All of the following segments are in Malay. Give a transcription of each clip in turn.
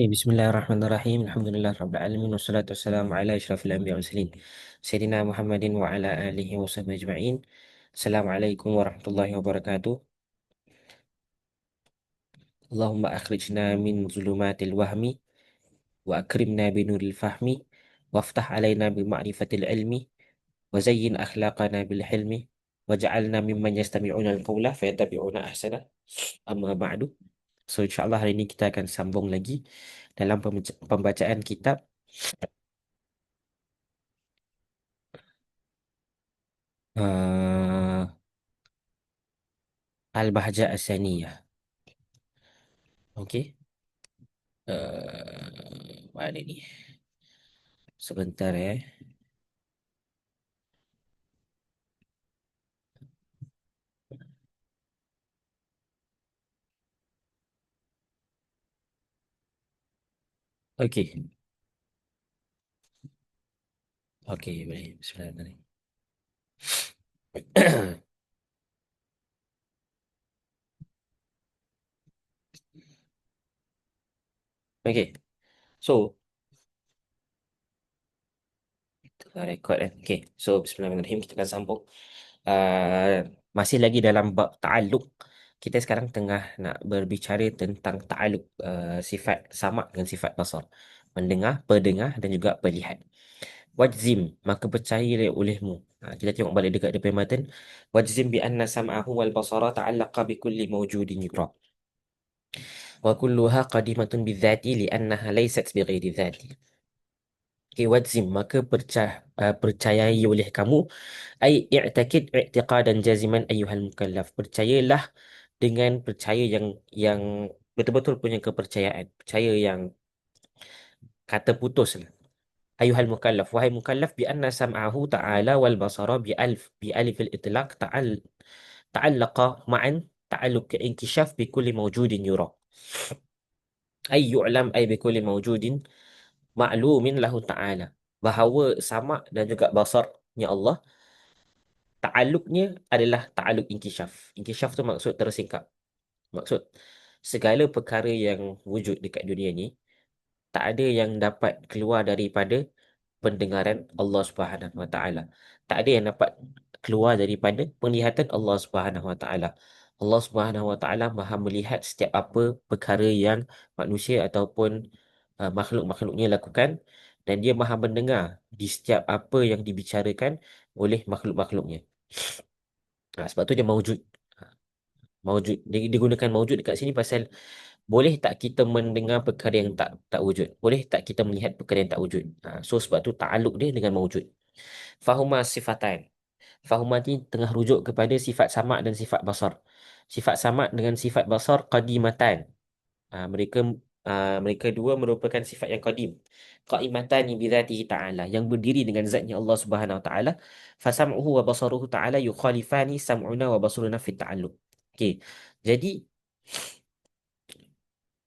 Bismillahirrahmanirrahim. Alhamdulillah Rabbil Alamin. Wassalatu wassalamu ala asyrafil anbiya wal mursalin. Sayyidina Muhammadin wa ala alihi wa sahbihi ajma'in. Assalamualaikum warahmatullahi wabarakatuh. Allahumma akhrijna min zulumatil wahmi wa akrimna binuril fahmi waftah alaina bi ma'rifatil ilmi wa zayyin akhlaqana bil hilmi waj'alna mimman yastami'una al-qawla fayattabi'una ahsana. Amma ba'du. So insyaallah hari ini kita akan sambung lagi dalam pembacaan kitab uh, Al-Bahja As-Saniyah. Okey. Mana ni? Sebentar ya. Okey. Okey, baik. Bismillahirrahmanirrahim. Okey. So, tengah rekod kan. Okey. So, bismillahirrahmanirrahim. Kita akan sambung. Masih lagi dalam bab ta'alluq. Kita sekarang tengah nak berbicara tentang ta'alluq, sifat samak dengan sifat basar. Mendengar, pendengar dan juga perlihat. Wajzim, maka percayalah olehmu. Kita tengok balik dekat depan matan. Wajzim bi anna sam'ahu wal basara ta'allaqa bi kulli mawjudin yura. Wa kulluha qadimatun bidzati li annaha laysat bighairi dzati. Okay, wajzim, maka percayai oleh kamu. Ai i'takid i'tiqadan jaziman ayyuhal mukallaf. Percayalah dengan percaya yang betul-betul punya kepercayaan. Percaya yang kata putus lah. Ayuhal mukallaf, wahai mukallaf, bi anna sam'ahu ta'ala wal basara bi alif al-itlaq ta'allaqa ma'an ta'alluq inkishaf bi kulli mawjudin yura. Ay yu'lam ay bi kulli mawjudin ma'lumin lahu ta'ala. Bahawa sama dan juga basarnya Allah, ta'alluqnya adalah ta'alluq inkishaf. Inkishaf tu maksud tersingkap. Maksud segala perkara yang wujud dekat dunia ni tak ada yang dapat keluar daripada pendengaran Allah Subhanahu Wa Taala. Tak ada yang dapat keluar daripada penglihatan Allah Subhanahu Wa Taala. Allah Subhanahu Wa Taala Maha melihat setiap apa perkara yang manusia ataupun makhluk-makhluknya lakukan, dan dia Maha mendengar di setiap apa yang dibicarakan oleh makhluk-makhluknya. Sebab tu dia maujud. Maujud. Dia gunakan maujud dekat sini pasal boleh tak kita mendengar perkara yang tak wujud? Boleh tak kita melihat perkara yang tak wujud? So sebab tu ta'aluk dia dengan maujud. Fahuma sifatan. Fahuma ni tengah rujuk kepada sifat samak dan sifat basar. Sifat samak dengan sifat basar qadimatan. Mereka mereka dua merupakan sifat yang qadim. Qaimatan bi dzatihi ta'ala, yang berdiri dengan zatnya Allah Subhanahu Wa Ta'ala. Fasam'uhu wa basaruhu ta'ala yukhalifani sam'una wa basaruna fi ta'alluq. Okey. Jadi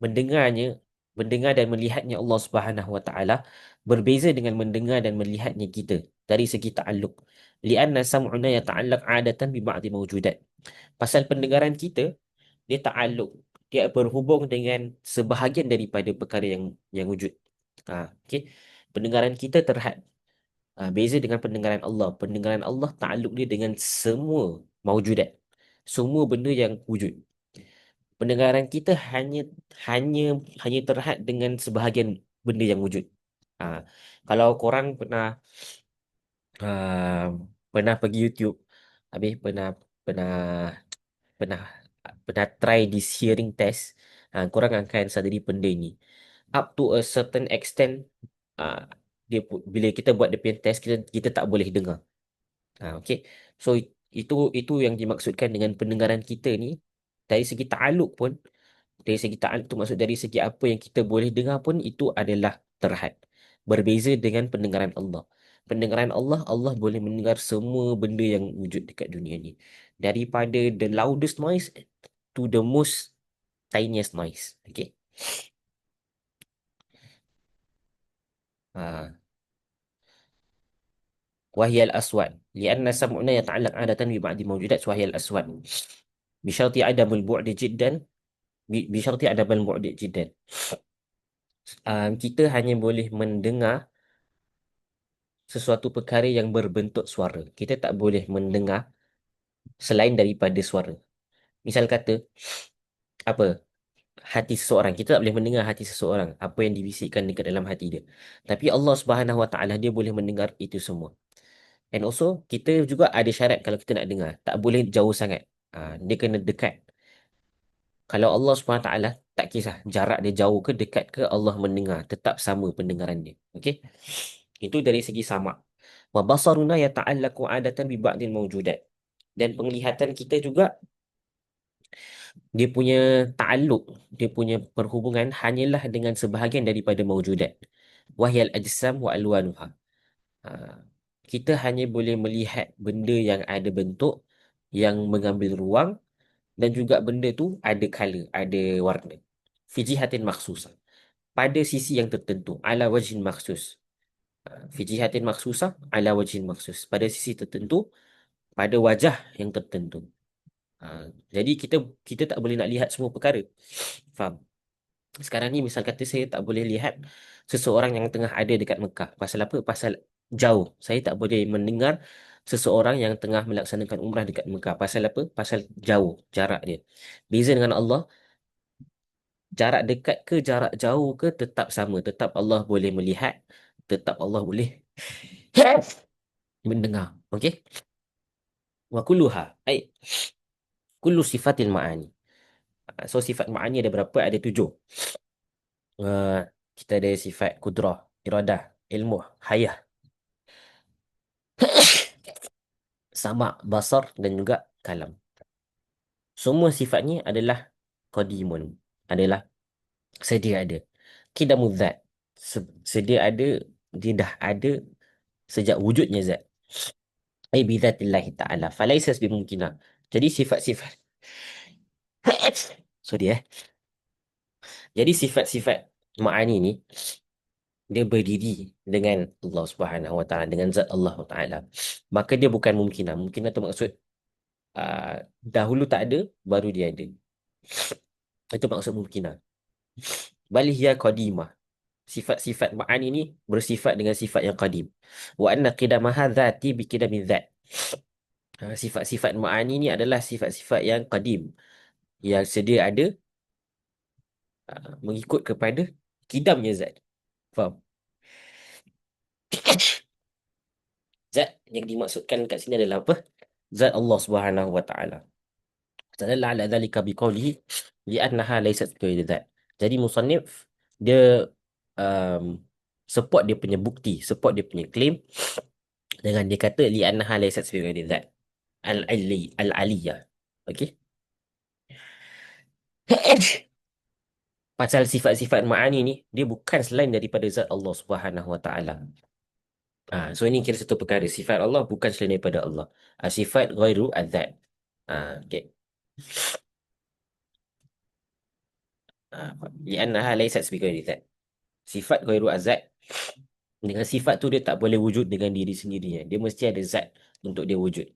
mendengarnya, mendengar dan melihatnya Allah Subhanahu Wa Taala berbeza dengan mendengar dan melihatnya kita dari segi ta'alluq. Lianna sam'una yata'allaq 'adatan bi ba'di mawjudat. Pasal pendengaran kita dia ta'alluq, dia berhubung dengan sebahagian daripada perkara yang wujud. Okey. Pendengaran kita terhad. Beza dengan pendengaran Allah. Pendengaran Allah ta'alluq dia dengan semua mawjudat. Semua benda yang wujud. Pendengaran kita hanya hanya hanya terhad dengan sebahagian benda yang wujud. Kalau korang uh, pernah pergi YouTube, habis pernah pernah pernah try this hearing test, korang akan sadari benda ni. Up to a certain extent, uh, bila kita buat dia punya test, kita tak boleh dengar. Okay. So itu yang dimaksudkan dengan pendengaran kita ni. Dari segi ta'aluk pun, dari segi ta'aluk tu maksud dari segi apa yang kita boleh dengar pun, itu adalah terhad. Berbeza dengan pendengaran Allah. Pendengaran Allah, Allah boleh mendengar semua benda yang wujud dekat dunia ni. Daripada the loudest noise to the most tiniest noise. Okay. Wahyal aswad. Lianna sam'una yata'allaq 'adatan bi ba'di mawjudat wahyal aswad. Bisharti adamul bu'di jiddan. Bisharti adamul bu'di jiddan. Kita hanya boleh mendengar sesuatu perkara yang berbentuk suara. Kita tak boleh mendengar selain daripada suara. Misal kata, apa? Hati seseorang. Kita tak boleh mendengar hati seseorang, apa yang dibisikkan dekat dalam hati dia. Tapi Allah Subhanahu Wa Taala dia boleh mendengar itu semua. And also, kita juga ada syarat kalau kita nak dengar. Tak boleh jauh sangat. Dia kena dekat. Kalau Allah Subhanahu Wa Taala tak kisah jarak dia jauh ke dekat ke, Allah mendengar. Tetap sama pendengaran dia. Okey? Itu dari segi sama. Wa basaruna yata'allaqu 'adatan bi ba'dil mawjudat. Dan penglihatan kita juga dia punya ta'alluq, dia punya perhubungan hanyalah dengan sebahagian daripada mawjudat. Wahyal ajsam wa alwanuha. Ha, kita hanya boleh melihat benda yang ada bentuk, yang mengambil ruang, dan juga benda tu ada color, ada warna. Fi jihatin makhsusah. Pada sisi yang tertentu. Ala wajhin makhsus. Fi jihatin makhsusah. Ala wajhin makhsus. Pada sisi tertentu, pada wajah yang tertentu. Ha, jadi kita kita tak boleh nak lihat semua perkara. Faham? Sekarang ni misal kata saya tak boleh lihat seseorang yang tengah ada dekat Mekah. Pasal apa? Pasal jauh. Saya tak boleh mendengar seseorang yang tengah melaksanakan umrah dekat Mekah. Pasal apa? Pasal jauh jarak dia. Beza dengan Allah, jarak dekat ke jarak jauh ke tetap sama. Tetap Allah boleh melihat, tetap Allah boleh mendengar. Okey? Wa kulluha, ai kullu sifatil ma'ani. So sifat ma'ani ada berapa? Ada 7. Uh, kita ada sifat kudrah, iradah, ilmu, hayah, sama, basar dan juga kalam. Semua sifat ni adalah qadimun, adalah sedia ada. Qidamul zat, sedia ada, dia dah ada sejak wujudnya zat. Ai bi zatillahi ta'ala falaisa bimungkinah. Jadi sifat-sifat sorry jadi sifat-sifat ma'ani ni dia berdiri dengan Allah Subhanahu Wa Taala, dengan zat Allah Taala. Maka dia bukan mungkinah. Mungkinah tu maksud dahulu tak ada, baru dia ada. Itu maksud mungkinah. Bal hiya qadimah. Sifat-sifat ma'ani ni bersifat dengan sifat yang qadim. Wa anna qidamaha dhati bi qidami dhat. Sifat-sifat ma'ani ni adalah sifat-sifat yang qadim, yang sedia ada, mengikut kepada kidamnya zat. Faham? Zat yang dimaksudkan kat sini adalah apa? Zat Allah Subhanahu Wa Taala. Tadalla ala dhalika biqawlihi li'annaha laysat bighairi dzat. Jadi musannif dia um, support dia punya bukti, support dia punya claim dengan dia kata li'annaha laysat bighairi dzat. Al-aliyah. Okey. Pasal sifat-sifat ma'ani ni dia bukan selain daripada zat Allah Subhanahu Wa Taala. So ini kira satu perkara. Sifat Allah bukan selain daripada Allah. Sifat ghairu adzat. Okey. Li'annaha laysat bighairi dzat. Sifat ghairu adzat, dengan sifat tu dia tak boleh wujud dengan diri sendirinya. Dia mesti ada zat untuk dia wujud.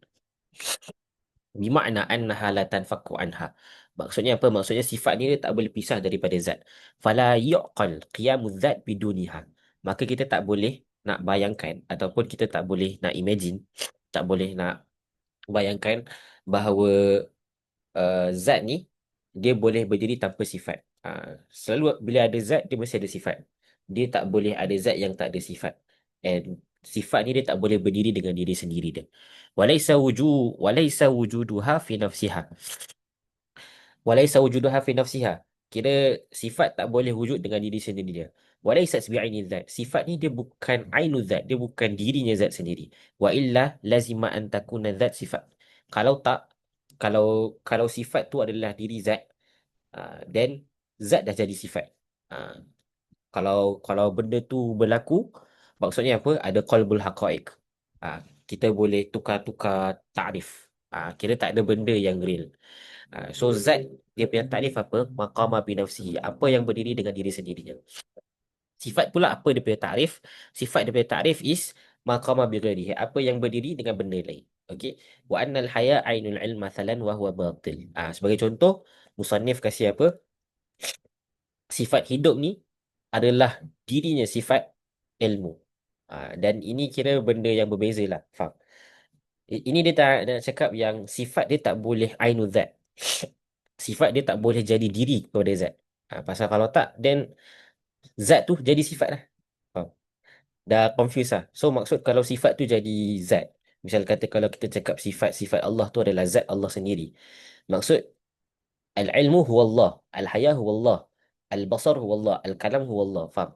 Bimakna annaha la tanfaku anha. Maksudnya apa? Maksudnya sifat ni dia tak boleh pisah daripada zat. Fala yuqal qiyamuz zat biduniha. Maka kita tak boleh nak bayangkan ataupun kita tak boleh nak imagine, tak boleh nak bayangkan bahawa zat ni dia boleh berdiri tanpa sifat. Selalu bila ada zat dia mesti ada sifat. Dia tak boleh ada zat yang tak ada sifat. And sifat ni dia tak boleh berdiri dengan diri sendiri dia. Walaisa wujuduha fi nafsiha. Walaisa wujuduha fi nafsiha. Kira sifat tak boleh wujud dengan diri sendiri dia. Walaisa bi'aini zat. Sifat ni dia bukan ainu zat, dia bukan dirinya zat sendiri. Wa illa lazima an takuna zat sifat. Kalau tak, kalau sifat tu adalah diri zat, then zat dah jadi sifat. Ah, kalau benda tu berlaku, maksudnya apa? Ada qalbul haqaiq. Kita boleh tukar-tukar takrif. Kira tak ada benda yang real. So zat dia punya takrif apa? Maqama bi nafsihi. Apa yang berdiri dengan diri sendirinya. Sifat pula apa dia punya takrif? Sifat dia punya takrif is maqama bi ghairihi. Apa yang berdiri dengan benda lain. Okey. Wa annal haya ainul ilm mathalan wa huwa batil. Sebagai contoh, musannif kasih apa? Sifat hidup ni adalah dirinya sifat ilmu. Dan ini kira benda yang berbeza lah. Faham? Ini dia tak nak cakap yang sifat dia tak boleh ainu zat. Sifat dia tak boleh jadi diri kepada zat. Pasal kalau tak, then zat tu jadi sifat lah. Faham? Dah confuse lah. So maksud kalau sifat tu jadi zat. Misal kata kalau kita cakap sifat-sifat Allah tu adalah zat Allah sendiri. Maksud al-ilmu huwa Allah, al-haya huwa Allah, al-basar huwa Allah, al-kalam huwa Allah. Faham?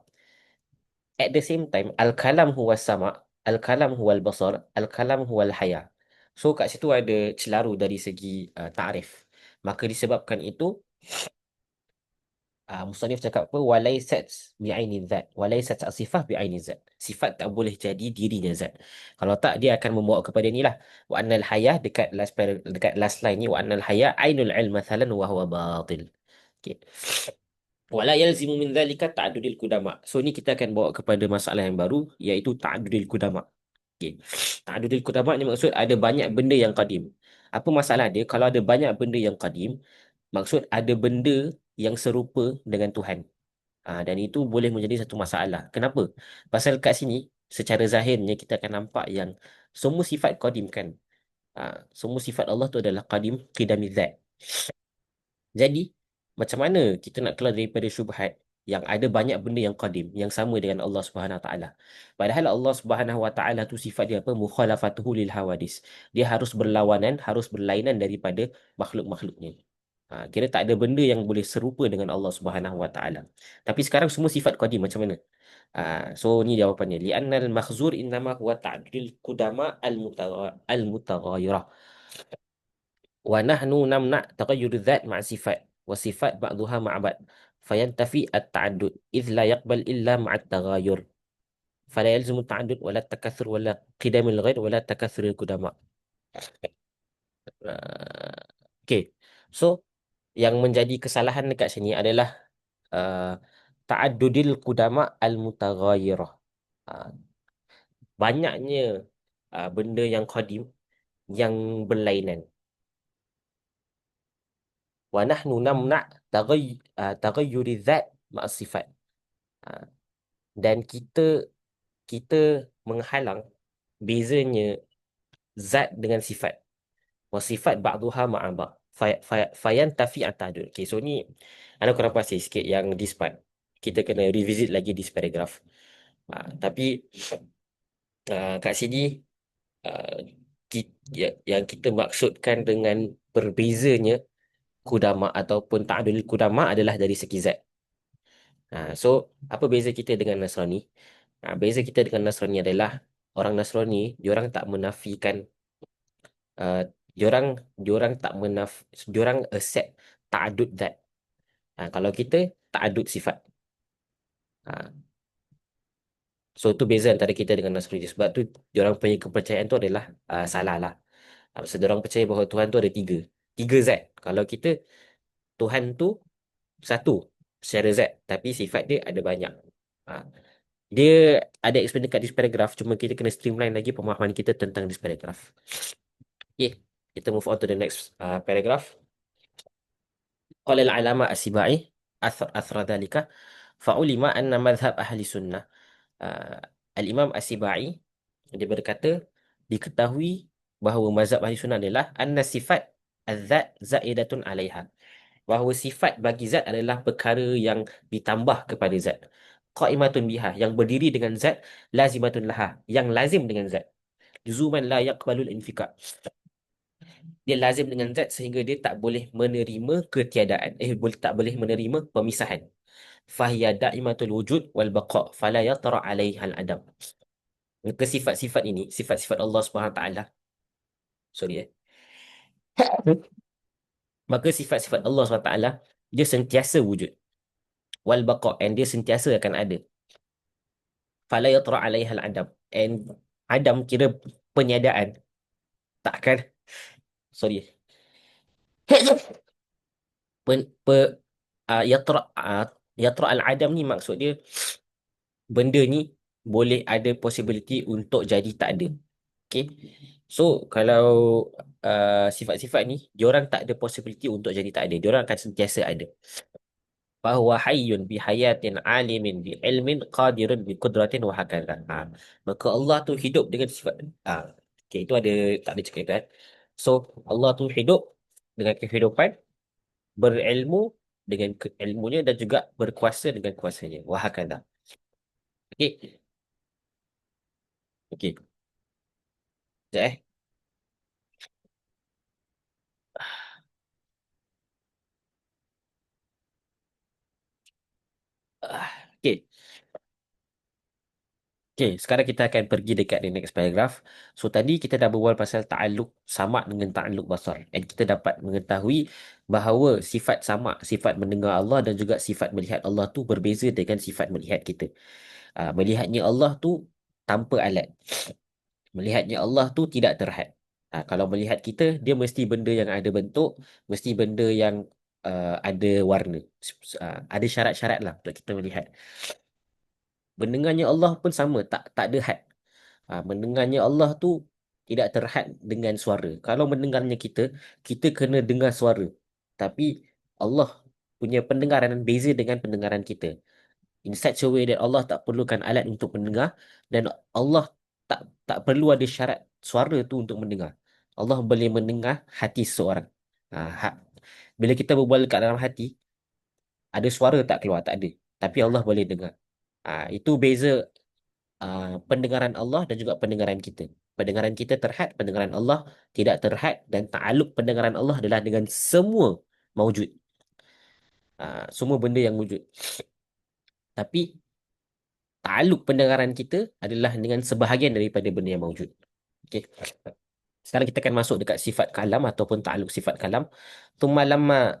At the same time, al-kalam huwa sama, al-kalam huwa al-basar, al-kalam huwa al-haya. So kat situ ada celaru dari segi ta'rif. Maka disebabkan itu Musannif cakap apa? Walaysat bi'aini zat. Walaysat sifah bi'aini zat. Sifat tak boleh jadi dirinya zat. Kalau tak, dia akan membawa kepada ni lah. Wa annal hayah dekat last line ni. Wa annal hayah ainul ilm mathalan wa huwa batil. Okay. Wala yalzimu min dhalika ta'adudil kudama. So ni kita akan bawa kepada masalah yang baru, iaitu ta'adudil kudama. Okay. Ta'adudil kudama ni maksud ada banyak benda yang qadim. Apa masalah dia? Kalau ada banyak benda yang qadim, maksud ada benda yang serupa dengan Tuhan. Dan itu boleh menjadi satu masalah. Kenapa? Pasal kat sini, secara zahirnya kita akan nampak yang semua sifat qadim kan. Semua sifat Allah tu adalah qadim, qidamizat. Jadi, macam mana kita nak keluar daripada syubhat yang ada banyak benda yang qadim, yang sama dengan Allah Subhanahu Wa Taala. Padahal Allah Subhanahu Wa Taala tu sifat dia apa? Mukhalafatuhu lil hawadis. Dia harus berlawanan, harus berlainan daripada makhluk-makhluknya. Kira tak ada benda yang boleh serupa dengan Allah Subhanahu Wa Taala. Tapi sekarang semua sifat qadim macam mana? So ni jawapannya. Li'annal makhzur innama huwa ta'dil qudama al-mutaghayirah. Wa nahnu namna taghayyur dzat ma'a sifat wa sifat ba'daha ma'a ba'd. Fayantafi at-ta'addud idh la yaqbal illa ma'a at-taghayyur. Fala yalzimu at-ta'addud wala at-takathur wala qidamul ghair wala takathurul qudama. Okay. So yang menjadi kesalahan dekat sini adalah uh, ta'addudil qudama al-mutaghayirah. Uh, Banyaknya benda yang qadim yang berlainan. Wa nahnu namna taghayyuri dzat ma'as sifat. Ah, Dan kita menghalang bezanya zat dengan sifat. Wa sifat ba'duha ma'a ba'd. Fayantafi at-ta'addud. Okay, so ni ada kurang pasti sikit yang this part. Kita kena revisit lagi this paragraph. Tapi kat sini uh, yang kita maksudkan dengan berbezanya kudama ataupun ta'adul kudama adalah dari segi zat. So apa beza kita dengan Nasrani? Beza kita dengan Nasrani adalah orang Nasrani, diorang tak menafikan, uh, diorang diorang tak menaf, diorang accept ta'adud zat. Kalau kita ta'adud sifat. Ha, so tu beza antara kita dengan Nasrani. Sebab tu diorang punya kepercayaan tu adalah salah lah. Sebab diorang percaya bahawa Tuhan tu ada tiga zat. Kalau kita, Tuhan tu satu secara zat, tapi sifat dia ada banyak. Ha, Dia ada explain dekat this paragraph, cuma kita kena streamline lagi pemahaman kita tentang this paragraph. Okay, kita move on to the next paragraph. Qala al-alama as-Sibai athra dhalika fa'ulima anna madhhab ahli sunnah. Uh, Al-Imam as-Sibai dia berkata, diketahui bahawa mazhab ahli sunnah adalah anna sifat az-zat zaidatun alaiha. Bahawa sifat bagi zat adalah perkara yang ditambah kepada zat. Qaimatun biha, yang berdiri dengan zat, lazimatun laha, yang lazim dengan zat. Luzuman la yaqbalul infikak. Dia lazim dengan zat sehingga dia tak boleh menerima ketiadaan. Tak boleh menerima pemisahan. Fahiya da'imatul wujud wal baqa' fala yatra 'alaiha al-adam. Maka sifat-sifat ini, sifat-sifat Allah Subhanahu Wa Taala. Sorry Maka sifat-sifat Allah Subhanahu Wa Taala dia sentiasa wujud. Wal baqa', and dia sentiasa akan ada. Fala yatra 'alaiha al-adam. And adam kira peniadaan. Takkan, sorry. Pen, pe, yatra yatra al-adam ni maksud dia benda ni boleh ada possibility untuk jadi tak ada. Okay. So kalau sifat-sifat ni diorang tak ada possibility untuk jadi tak ada. Diorang akan sentiasa ada. Fahuwa hayyun bi hayatin alimin bi ilmin qadirun bi qudratin wa hakadha. Maka Allah tu hidup dengan sifat okay, itu ada tak ada cakap itu kan. So Allah tu hidup dengan kehidupan, berilmu dengan ilmunya dan juga berkuasa dengan kuasanya. Wa hakadha. Okey. Okey. Sekejap eh. Okey. Okay, sekarang kita akan pergi dekat the next paragraph. So, tadi kita dah berbual pasal ta'alluq samak dengan ta'alluq basar. Dan kita dapat mengetahui bahawa sifat samak, sifat mendengar Allah dan juga sifat melihat Allah tu berbeza dengan sifat melihat kita. Melihatnya Allah tu tanpa alat. Melihatnya Allah tu tidak terhad. Kalau melihat kita, dia mesti benda yang ada bentuk, mesti benda yang ada warna. Ada syarat-syarat lah untuk kita melihat. Mendengarnya Allah pun sama, tak ada had. Mendengarnya Allah tu tidak terhad dengan suara. Kalau mendengarnya kita, kita kena dengar suara. Tapi Allah punya pendengaran beza dengan pendengaran kita. In such a way that Allah tak perlukan alat untuk mendengar dan Allah tak perlu ada syarat suara tu untuk mendengar. Allah boleh mendengar hati seseorang. Bila kita berbual kat dalam hati, ada suara tak keluar? Tak ada. Tapi Allah boleh dengar. Itu beza pendengaran Allah dan juga pendengaran kita. Pendengaran kita terhad, pendengaran Allah tidak terhad dan ta'aluk pendengaran Allah adalah dengan semua maujud. Semua benda yang wujud. Tapi ta'aluk pendengaran kita adalah dengan sebahagian daripada benda yang maujud. Okey. Sekarang kita akan masuk dekat sifat kalam ataupun ta'aluk sifat kalam. Thumma lamma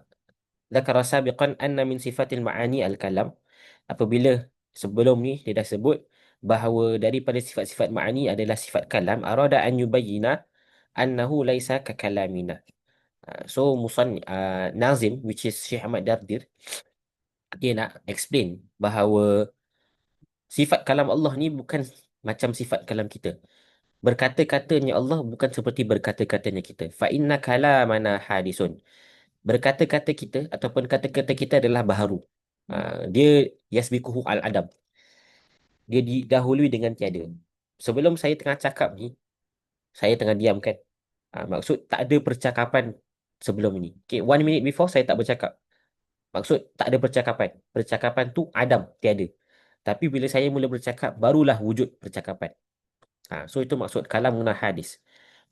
dzakara sabiqan anna min sifatil ma'ani al-kalam. Apabila sebelum ni dia dah sebut bahawa daripada sifat-sifat ma'ani adalah sifat kalam, arada an yubayyina annahu laisa ka kalamina. So Nazim, which is Syekh Ahmad Dardir, dia nak explain bahawa sifat kalam Allah ni bukan macam sifat kalam kita. Berkata-katanya Allah bukan seperti berkata-katanya kita. Fa inna kalamana hadisun. Berkata-kata kita ataupun kata-kata kita adalah baharu. Dia yasbiquhu al-adam. Dia didahului dengan tiada. Sebelum saya tengah cakap ni, saya tengah diam kan. Maksud tak ada percakapan sebelum ini. Okay, 1 minute before saya tak bercakap. Maksud tak ada percakapan. Percakapan tu adam, tiada. Tapi bila saya mula bercakap, barulah wujud percakapan. So itu maksud kalam guna hadis.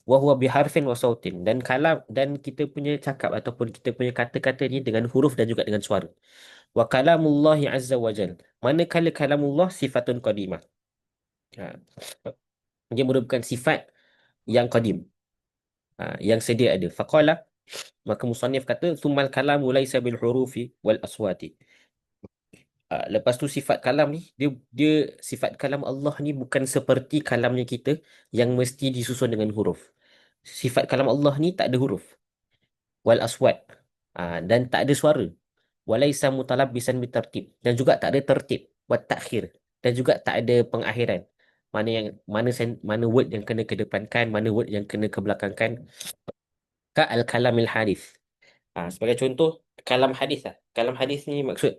Wa huwa biharfin wa sautin. Dan kalam dan kita punya cakap ataupun kita punya kata-kata ni dengan huruf dan juga dengan suara. Wa kalamullahi azza wa jal. Manakala kalamullah sifatun qadimah. Ha. Dia merupakan sifat yang qadim. Yang sedia ada. Faqala, maka musannif kata tsummal kalamu laisa bil hurufi wal aswati. Lepas tu sifat kalam ni dia sifat kalam Allah ni bukan seperti kalamnya kita yang mesti disusun dengan huruf. Sifat kalam Allah ni tak ada huruf wal aswat, dan tak ada suara, walaisa mutalabbisan bitartib, dan juga tak ada tertib, wat takhir, dan juga tak ada pengakhiran. Mana word yang kena kedepankan, mana word yang kena kebelakangkan. Ka al kalamil hadis. Sebagai contoh, kalam hadis lah. Kalam hadis ni maksud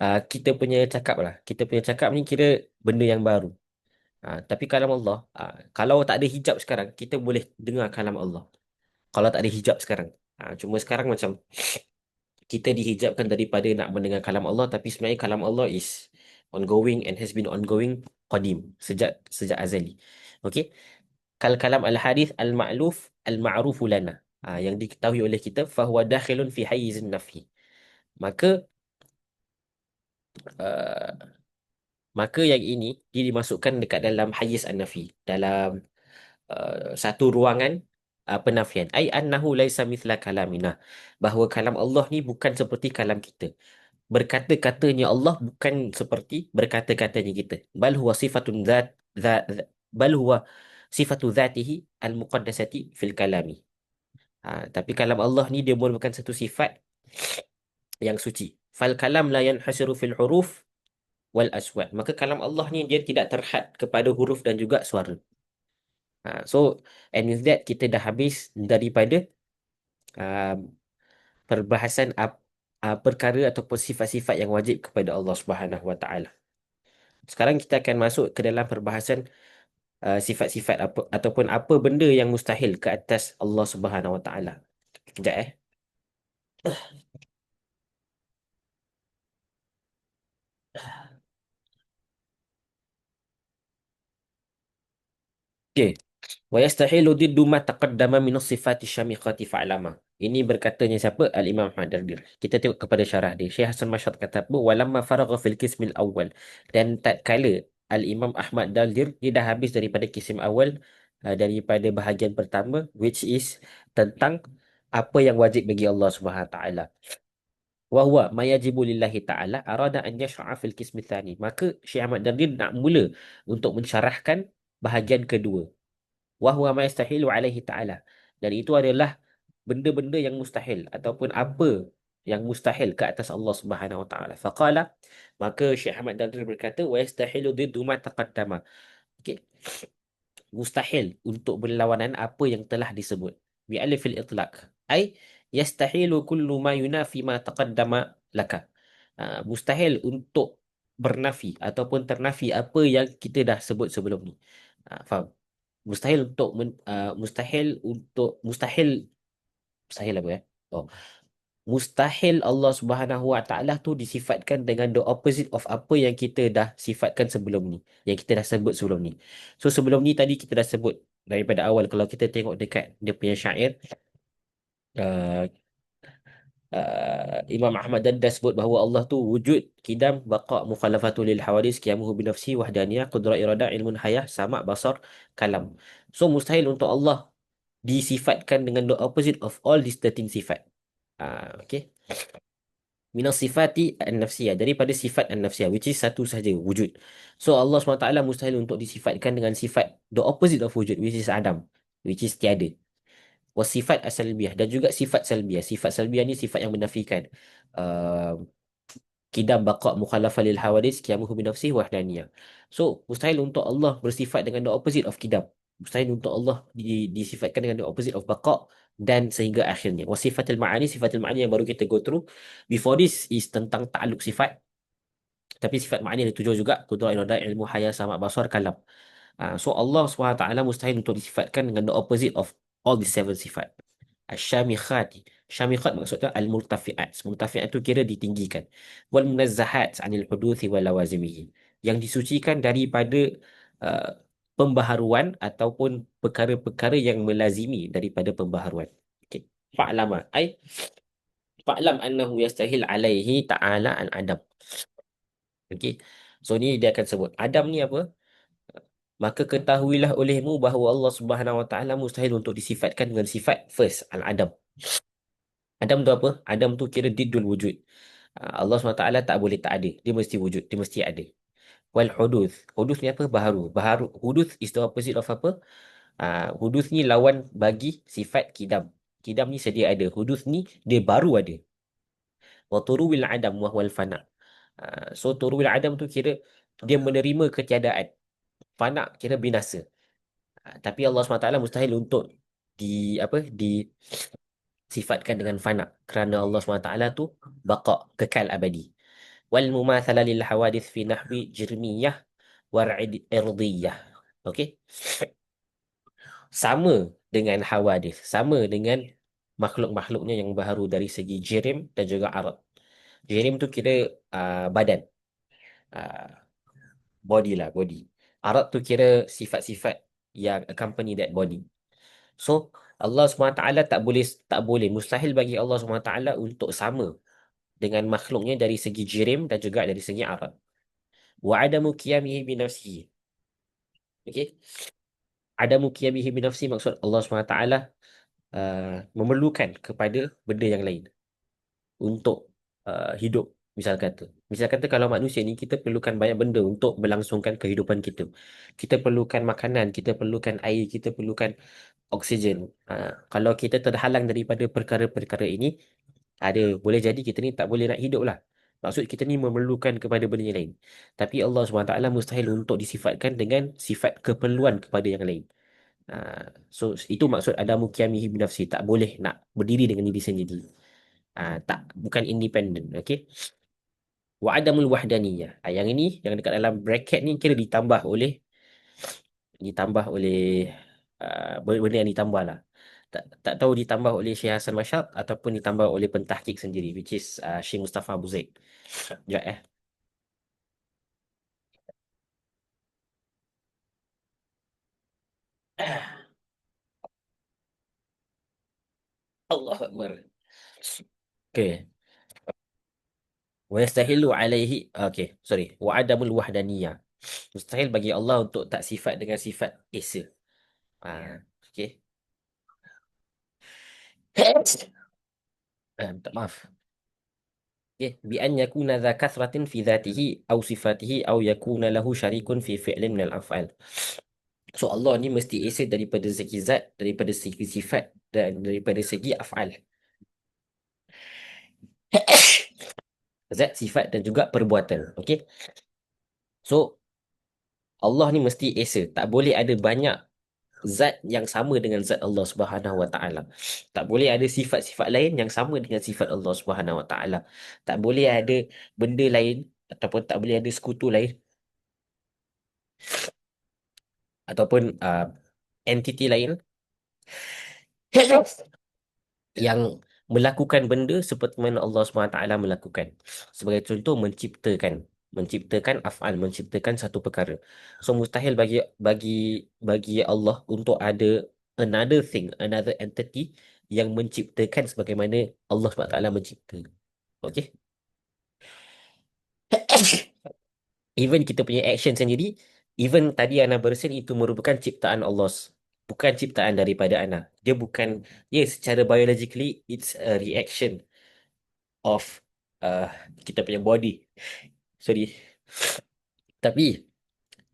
kita punya cakap lah. Kita punya cakap ni kira benda yang baru. Tapi kalam Allah, kalau tak ada hijab sekarang, kita boleh dengar kalam Allah. Kalau tak ada hijab sekarang. Cuma sekarang macam kita dihijabkan daripada nak mendengar kalam Allah, tapi sebenarnya kalam Allah is ongoing and has been ongoing qadim, sejak azali. Okey. Kal kalam al hadis al ma'luf al ma'rufu lana. Yang diketahui oleh kita, fahuwa dakhilun fi hayyizin nafi. Maka uh, maka yang ini dia dimasukkan dekat dalam hayyiz an-nafi, dalam satu ruangan penafian. Ai annahu laisa mithla kalamina. Bahawa kalam Allah ni bukan seperti kalam kita. Berkata-katanya Allah bukan seperti berkata-katanya kita. Bal huwa sifatun bal huwa sifatu dzatihi al-muqaddasati fil kalami. Tapi kalam Allah ni dia merupakan satu sifat yang suci. Fal kalam la yanhasiru fil huruf wal aswat. Maka kalam Allah ni dia tidak terhad kepada huruf dan juga suara. So and with that kita dah habis daripada uh, perbahasan perkara ataupun sifat-sifat yang wajib kepada Allah Subhanahu Wa Taala. Sekarang kita akan masuk ke dalam perbahasan sifat-sifat apa ataupun apa benda yang mustahil ke atas Allah Subhanahu Wa Taala. Kejap eh. Okey. Wa yastahilu diddu ma taqaddama min sifati syamiqati fa'lama. Ini berkatanya siapa? Al-Imam Ahmad Dardir. Kita tengok kepada syarah dia. Syekh Hasan Mashhad kata apa? Walamma faragha fil qismil awal. Dan tatkala Al-Imam Ahmad Dardir dia dah habis daripada kisim awal, daripada bahagian pertama, which is tentang apa yang wajib bagi Allah Subhanahu Wa Taala. Wa huwa ma yajibu lillahi ta'ala arada an yashra'a fil qismi tsani. Maka Syekh Ahmad Dardir nak mula untuk mensyarahkan bahagian kedua. Wahwa ma yastahilu alaihi ta'ala. Dan itu adalah benda-benda yang mustahil ataupun apa yang mustahil ke atas Allah Subhanahu wa taala. Faqala, maka Syekh Ahmad Dalil berkata wa yastahilu diddu ma taqaddama. Okey, mustahil untuk berlawanan apa yang telah disebut. Bi alifil itlaq. Ai yastahilu kullu ma yunafi ma taqaddama laka. Mustahil untuk bernafi ataupun ternafi apa yang kita dah sebut sebelum ni. Faham? Mustahil mustahil apa ya? Oh, mustahil Allah Subhanahu Wa Taala tu disifatkan dengan the opposite of apa yang kita dah sifatkan sebelum ni, yang kita dah sebut sebelum ni. So sebelum ni tadi kita dah sebut daripada awal, kalau kita tengok dekat dia punya syair, uh, Imam Ahmad dan dah sebut bahawa Allah tu wujud, kidam, baqa, mukhalafatu lil hawadis, qiyamuhu bi nafsi, wahdaniyah, qudrah irada, ilmun hayah, sama, basar, kalam. So mustahil untuk Allah disifatkan dengan the opposite of all these 13 sifat. Okay. Minas sifati an-nafsiyah. Daripada sifat an-nafsiyah. Which is satu sahaja. Wujud. So Allah SWT mustahil untuk disifatkan dengan sifat the opposite of wujud. Which is Adam. Which is tiada. Wasifat as-salbiyah. Dan juga sifat salbiyah. Sifat salbiyah ni sifat yang menafikan. Uh, Kidam baqa mukhalafah lil hawadis qiyamuhu bi nafsihi wahdaniyah. So mustahil untuk Allah bersifat dengan the opposite of kidam. Mustahil untuk Allah disifatkan dengan the opposite of baqa dan sehingga akhirnya. Wasifatul ma'ani, sifatul ma'ani yang baru kita go through. Before this is tentang ta'aluk sifat. Tapi sifat ma'ani ada tujuh juga. Qudrah, irada, ilmu, haya, sama, basar, kalam. So Allah SWT mustahil untuk disifatkan dengan the opposite of all the seven sifat. Asyamikhati. Syamikhat maksudnya al-murtafi'at. Murtafi'at itu kira ditinggikan. Wal munazzahat anil huduthi wal lawazimihi. Yang disucikan daripada uh, pembaharuan ataupun perkara-perkara yang melazimi daripada pembaharuan. Okay. Fa'lama. Fa'lam annahu yastahil alaihi ta'ala al-adam. Okay. So ni dia akan sebut. Adam ni apa? Maka ketahuilah olehmu bahawa Allah Subhanahu Wa Taala mustahil untuk disifatkan dengan sifat first al-adam. Adam tu apa? Adam tu kira didul wujud. Allah SWT tak boleh tak ada. Dia mesti wujud. Dia mesti ada. Wal huduth. Huduth ni apa? Baharu. Baharu. Huduth is the opposite of apa? Huduth ni lawan bagi sifat kidam. Kidam ni sedia ada. Huduth ni dia baru ada. Wa turuwil adam wa huwal fana. So turuwil adam tu kira dia menerima ketiadaan. Fana kira binasa. Tapi Allah SWT mustahil untuk disifatkan dengan fana kerana Allah SWT tu baqa, kekal abadi. Wal mumathala lil hawadith fi nahwi jirmiyah war'id irdiyah. Okey. Sama dengan hawadith, sama dengan makhluk-makhluknya yang baharu dari segi jirim dan juga arad. Jirim tu kira badan, uh, body lah, body. Arad tu kira sifat-sifat yang accompany that body. So Allah SWT tak boleh mustahil bagi Allah SWT untuk sama dengan makhluknya dari segi jirim dan juga dari segi arad. Wa adamu qiyamihi bi nafsihi. Okey. Adamu qiyamihi bi nafsihi maksud Allah SWT memerlukan kepada benda yang lain untuk hidup. Misal kata kalau manusia ni kita perlukan banyak benda untuk berlangsungkan kehidupan kita. Kita perlukan makanan, kita perlukan air, kita perlukan oksigen. Kalau kita terhalang daripada perkara-perkara ini, boleh jadi kita ni tak boleh nak hidup lah. Maksud kita ni memerlukan kepada benda yang lain. Tapi Allah SWT mustahil untuk disifatkan dengan sifat keperluan kepada yang lain. So itu maksud adamu qiyamihi binafsi. Tak boleh nak berdiri dengan diri sendiri. Tak, bukan independent. Okey. Wa adamul wahdaniyah. Yang ini yang dekat dalam bracket ni kira ditambah oleh benda yang ditambah lah. Tak tahu ditambah oleh Syekh Hasan Mashhad ataupun ditambah oleh pentahkik sendiri, which is Syekh Mustafa Abu Zaid. Ya eh. Allah Akbar. Okay. Wa yastahilu alaihi. Okay, sorry. Wa adamul wahdaniyah. Mustahil bagi Allah untuk tak sifat dengan sifat Esa. Okay. Minta maaf. Okay. Bi an yakuna dha kathratin fi dhatihi au sifatihi au yakuna lahu syarikun fi fi'lin minal af'al. So Allah ni mesti esa daripada segi zat, daripada segi sifat dan daripada segi af'al. Zat, sifat dan juga perbuatan. Okay. So Allah ni mesti esa. Tak boleh ada banyak zat yang sama dengan zat Allah Subhanahu Wa Taala. Tak boleh ada sifat-sifat lain yang sama dengan sifat Allah Subhanahu Wa Taala. Tak boleh ada benda lain ataupun tak boleh ada sekutu lain ataupun entiti lain yang melakukan benda seperti mana Allah SWT melakukan. Sebagai contoh, menciptakan af'al, menciptakan satu perkara. So mustahil bagi Allah untuk ada another thing, another entity yang menciptakan sebagaimana Allah SWT mencipta. Okay? Even kita punya action sendiri, even tadi Ana bersin itu merupakan ciptaan Allah, bukan ciptaan daripada Ana. Dia bukan, ya secara biologically it's a reaction of uh, kita punya body. Sorry. Tapi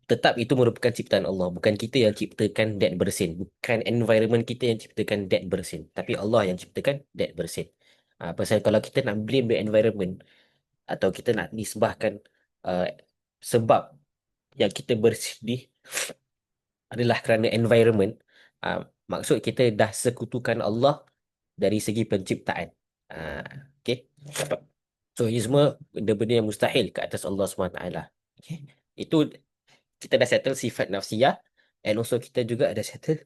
tetap itu merupakan ciptaan Allah. Bukan kita yang ciptakan that bersin. Bukan environment kita yang ciptakan that bersin. Tapi Allah yang ciptakan that bersin. Pasal kalau kita nak blame the environment atau kita nak nisbahkan uh, sebab yang kita bersin ni adalah kerana environment, maksud kita dah sekutukan Allah dari segi penciptaan. Okay. So ini semua benda-benda yang mustahil ke atas Allah SWT. Okay. Itu kita dah settle sifat nafsiyah, and also kita juga dah settle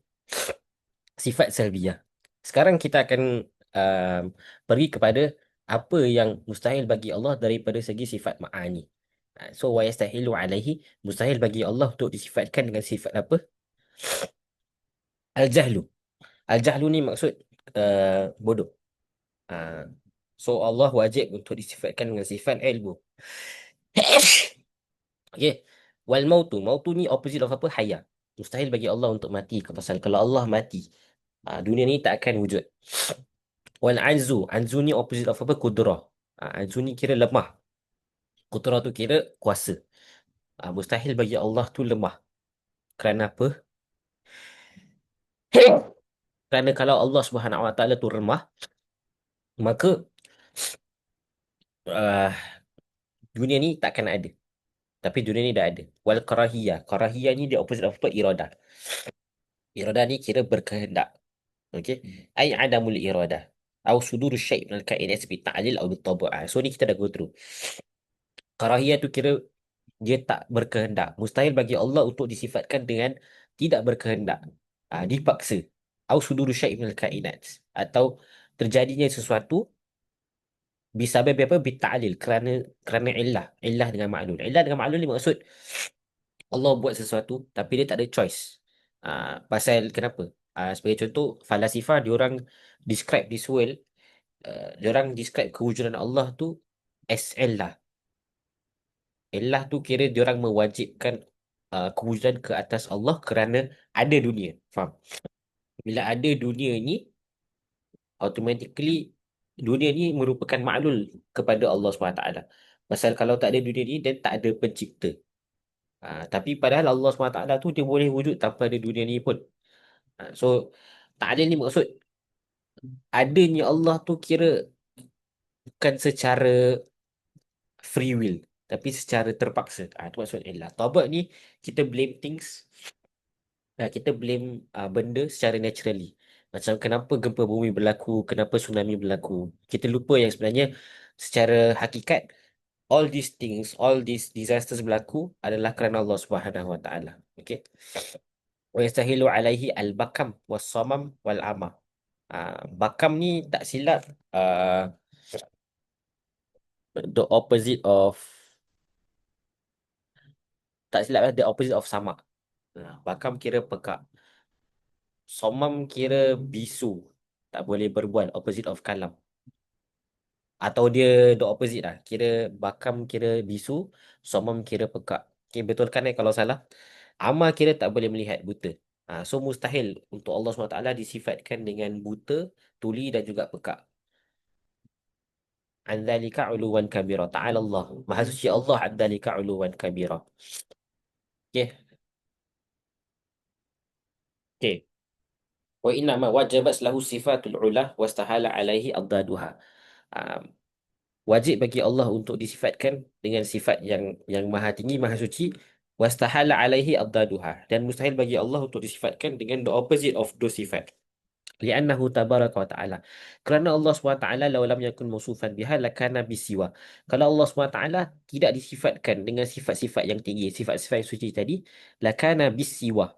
sifat salbiyah. Sekarang kita akan um, pergi kepada apa yang mustahil bagi Allah daripada segi sifat ma'ani. So wa yastahilu alaihi, mustahil bagi Allah untuk disifatkan dengan sifat apa? Al-jahlu. Al-jahlu ni maksud bodoh. Uh, so Allah wajib untuk disifatkan dengan sifat ilmu. Okay. Wal mautu. Mautu ni opposite of apa? Haya. Mustahil bagi Allah untuk mati. Pasal kalau Allah mati, dunia ni tak akan wujud. Wal anzu. Anzu ni opposite of apa? Kudrah. Anzu ni kira lemah. Kudrah tu kira kuasa. Mustahil bagi Allah tu lemah. Kerana apa? Kerana kalau Allah Subhanahu Wa Taala tu lemah, maka uh, dunia ni takkan ada. Tapi dunia ni dah ada. Wal karahiyah. Karahiyah ni dia opposite of apa? Iradah. Iradah ni kira berkehendak. Okey. Ai adamul iradah. Au suduru syai' min al-kainat bi ta'lil au bi tabu'ah. So ni kita dah go through. Karahiyah tu kira dia tak berkehendak. Mustahil bagi Allah untuk disifatkan dengan tidak berkehendak. Dipaksa. Au suduru syai' min al-kainat. Atau terjadinya sesuatu bisabab apa? Bi ta'lil. Kerana illah. Illah dengan ma'lul. Illah dengan ma'lul ni maksud Allah buat sesuatu tapi dia tak ada choice. Pasal kenapa? Sebagai contoh, falasifah diorang describe this world, diorang describe kewujudan Allah tu as Allah. Allah tu kira diorang mewajibkan kewujudan ke atas Allah kerana ada dunia. Faham? Bila ada dunia ni, automatically dunia ni merupakan maklul kepada Allah SWT. Pasal kalau tak ada dunia ni, dan tak ada pencipta. Tapi padahal Allah SWT tu dia boleh wujud tanpa ada dunia ni pun. So ta'lil ni maksud adanya Allah tu kira bukan secara free will, tapi secara terpaksa. Itu maksud Allah. Taubat ni kita blame things, kita blame benda secara naturally. Macam kenapa gempa bumi berlaku, kenapa tsunami berlaku. Kita lupa yang sebenarnya secara hakikat all these things, all these disasters berlaku adalah kerana Allah Subhanahu Wa Taala. Okay. Wa yastahilu alaihi al-bakam was-samam wal-ama. Bakam ni tak silap the opposite of tak silap the opposite of samak. Bakam kira pekak. Somam kira bisu. Tak boleh berbual. Opposite of kalam. Atau dia the opposite lah. Kira bakam kira bisu. Somam kira pekak. Okay, betulkan kalau salah. Ama kira tak boleh melihat, buta. So mustahil untuk Allah SWT disifatkan dengan buta, tuli dan juga pekak. An-dhalika uluwan kabira. Ta'ala Allah. Maha suci Allah an-dhalika uluwan kabira. Okay. Okay. Wa inna ma wajabat lahu sifatul ulah wastahala alaihi addaduha. Ah, Wajib bagi Allah untuk disifatkan dengan sifat yang maha tinggi, maha suci. Wastahala alaihi addaduha. Dan mustahil bagi Allah untuk disifatkan dengan the opposite of those sifat. Li'annahu tabaraka wa ta'ala. Kerana Allah SWT law lam yakun mausufan biha lakana bisiwa. Kalau Allah SWT tidak disifatkan dengan sifat-sifat yang tinggi, sifat-sifat yang suci tadi, lakana bisiwa.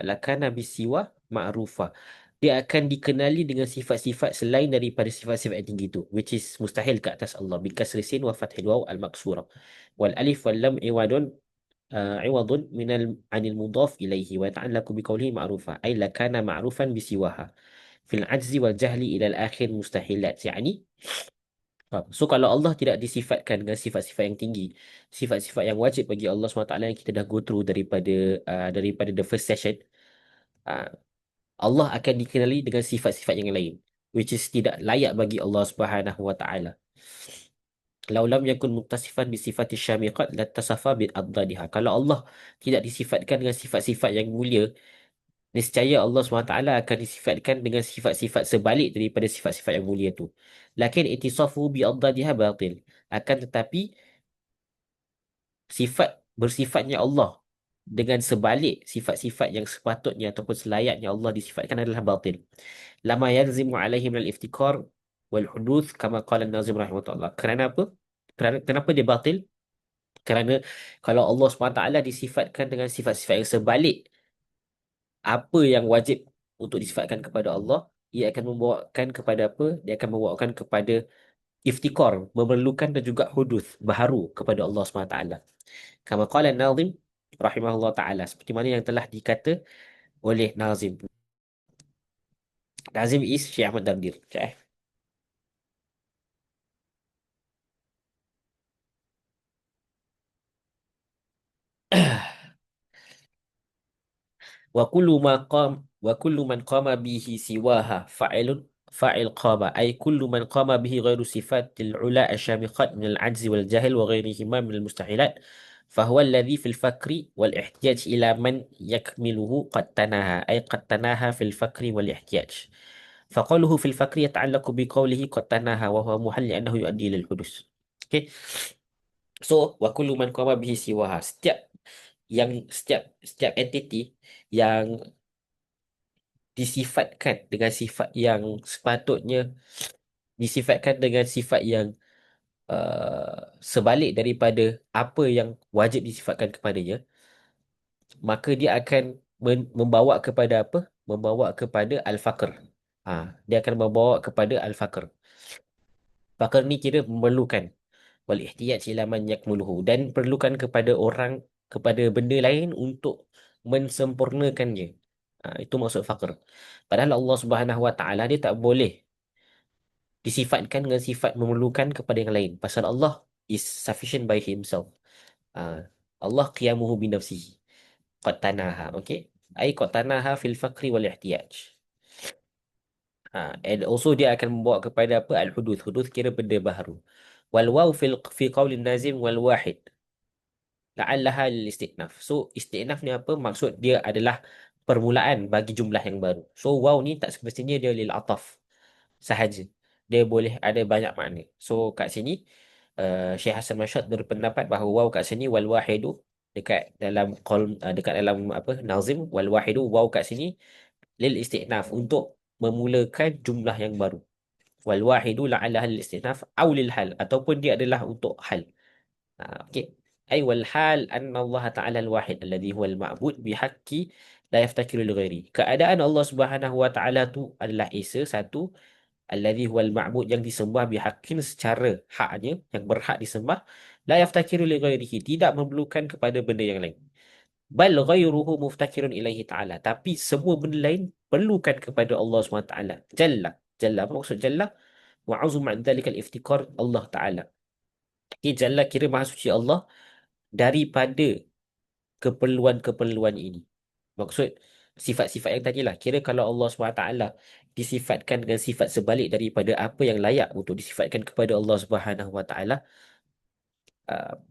Lakana bisiwa ma'rufa. Dia akan dikenali dengan sifat-sifat selain daripada sifat-sifat yang tinggi itu, which is mustahil ke atas Allah. Bikasri sin wa fathil waw al-maksura. Wal alif wal lam iwadun iwadun minal anil mudaf ilaihi wa ta'allaku biqawlihi ma'rufa. Ay lakana ma'rufan bisiwaha. Fil ajzi wal jahli ila al-akhir mustahilat. Yani, so kalau Allah tidak disifatkan dengan sifat-sifat yang tinggi, sifat-sifat yang wajib bagi Allah SWT yang kita dah go through daripada the first session, uh, Allah akan dikenali dengan sifat-sifat yang lain, which is tidak layak bagi Allah Subhanahu wa taala. Lau lam yakun muttasifan bi sifati syamiqat lattasafa bi adadiha. Kalau Allah tidak disifatkan dengan sifat-sifat yang mulia, niscaya Allah SWT akan disifatkan dengan sifat-sifat sebalik daripada sifat-sifat yang mulia tu. Lakin itisafu bi adadiha batil. Akan tetapi sifat bersifatnya Allah dengan sebalik sifat-sifat yang sepatutnya ataupun selayaknya Allah disifatkan adalah batil. Lama yalzimu alaihi minal iftikar wal huduth kama qala Nazim rahimahullah. Kerana apa? Kenapa dia batil? Kerana kalau Allah SWT disifatkan dengan sifat-sifat yang sebalik apa yang wajib untuk disifatkan kepada Allah, ia akan membawakan kepada apa? Dia akan membawakan kepada iftikar, memerlukan dan juga huduth, baharu kepada Allah SWT. Kama qala Nazim rahimahullah ta'ala. Seperti mana yang telah dikata oleh Nazim. Nazim is Syekh Ahmad Dardir. Okay. وكل من قام به سواها فاعل قام أي كل من قام به غير صفات العلا الشامخات من العجز والجهل وغيرهما من المستحيلات فهو الذي في الفقر والاحتياج إلى من يكمله قد تناهى أي قد تناهى في الفقر والاحتياج فقوله في الفقر يتعلق بقوله قد تناهى وهو محل لأنه يؤدي إلى الحدوث. Okay. So وكل من قام به سواها, setiap entiti yang disifatkan dengan sifat yang sepatutnya disifatkan dengan sifat yang sebalik daripada apa yang wajib disifatkan kepadanya, maka dia akan membawa kepada apa? Membawa kepada al-faqr. Dia akan membawa kepada al-faqr. Faqr ni kira memerlukan, wal ihtiyaj ila man yakmuluhu, dan perlukan kepada orang, kepada benda lain untuk mensempurnakannya. Itu maksud faqr. Padahal Allah Subhanahu Wa Taala dia tak boleh disifatkan dengan sifat memerlukan kepada yang lain. Pasal Allah is sufficient by himself. Ah, Allah qiyamuhu bi nafsihi. Qad tanaha, okay? Ai qad tanaha fil faqri wal ihtiyaj. And also dia akan membawa kepada apa? Al-huduth. Huduth kira benda baharu. Wal waw fi qaulin nazim wal wahid. La'allaha lil istinaf. So istinaf ni apa? Maksud dia adalah permulaan bagi jumlah yang baru. So waw ni tak semestinya dia lil ataf sahaja. Dia boleh ada banyak makna. So kat sini Syekh Hasan Mashhad berpendapat bahawa waw kat sini wal wahidu dekat dalam dekat dalam apa nazim wal wahidu, waw kat sini lil istinaf, untuk memulakan jumlah yang baru. Wal wahidu la'alla hal istinaf aw lil hal, ataupun dia adalah untuk hal. Okey. Ai wal hal anna Allah Ta'ala al-wahid alladhi huwa al-ma'bud bihaqqi la yaftakiru li ghairi. Keadaan Allah Subhanahu wa Ta'ala tu adalah Esa satu, alladhi huwa al-ma'bud yang disembah bihaqqin secara haknya, yang berhak disembah, la yaftakiru li ghairihi, tidak memerlukan kepada benda yang lain. Bal ghairuhu muftakirun ilaihi ta'ala. Tapi semua benda lain perlukan kepada Allah SWT. Jalla. Jalla. Apa maksud Jalla? Wa azum an dhalika al-iftikar Allah Ta'ala. Okay, Jalla kira maha suci Allah daripada keperluan-keperluan ini. Maksud sifat-sifat yang tadi lah. Kira kalau Allah SWT disifatkan dengan sifat sebalik daripada apa yang layak untuk disifatkan kepada Allah SWT,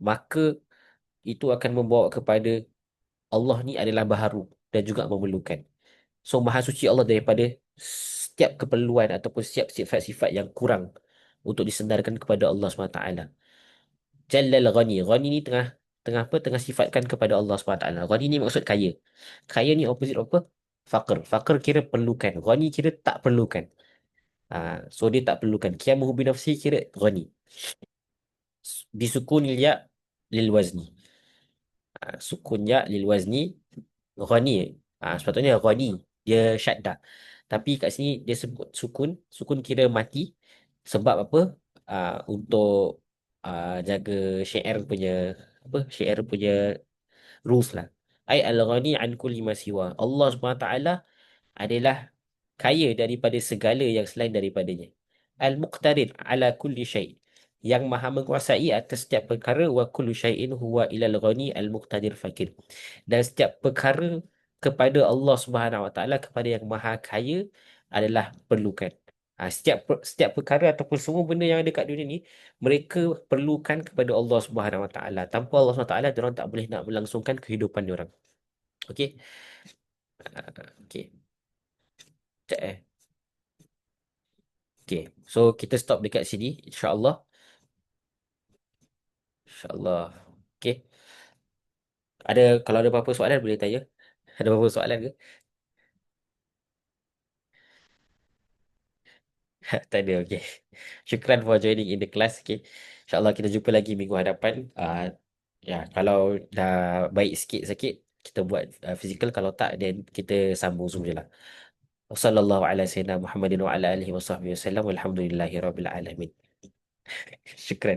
maka itu akan membawa kepada Allah ni adalah baharu dan juga memerlukan. So maha suci Allah daripada setiap keperluan ataupun setiap sifat-sifat yang kurang untuk disendarkan kepada Allah SWT. Jallal Ghani. Ghani ni tengah tengah apa? Tengah sifatkan kepada Allah SWT. Ghani ni maksud kaya. Kaya ni opposite apa? Faqr. Faqr kira perlukan. Ghani kira tak perlukan. So dia tak perlukan. Qiyamuhu binafsi kira ghani. Bisukun ya lil wazni. Sukun ya lil wazni ghani. Sepatutnya ghani. Dia syaddah. Tapi kat sini dia sebut sukun. Sukun kira mati. Sebab apa? Untuk jaga syair punya apa? Syair punya rules lah. Ai al-ghani an kulli ma siwa. Allah SWT adalah kaya daripada segala yang selain daripadanya. Al-muqtadir ala kulli syai', yang maha menguasai atas setiap perkara, wa kullu syai'in huwa ilal ghani al-muqtadir fakir. Dan setiap perkara kepada Allah Subhanahu Wa Taala, kepada yang maha kaya, adalah perlukan. Setiap perkara ataupun semua benda yang ada kat dunia ni, mereka perlukan kepada Allah Subhanahu Wa Taala. Tanpa Allah Subhanahu Wa Taala, diorang tak boleh nak melangsungkan kehidupan diorang. Okey. Okey. Sekejap Okey. So kita stop dekat sini, insya-Allah. InsyaAllah. Okey. Kalau ada apa-apa soalan boleh tanya. Ada apa-apa soalan ke? Tak ada, okey. Syukran for joining in the class. Okey. InsyaAllah kita jumpa lagi minggu hadapan. Ya, kalau dah baik sikit-sikit, kita buat physical. Kalau tak, then kita sambung Zoom je lah. Wassallallahu ala sayyidina Muhammadin wa ala alihi wa sahbihi wasallam. Walhamdulillahi rabbil alamin. Syukran.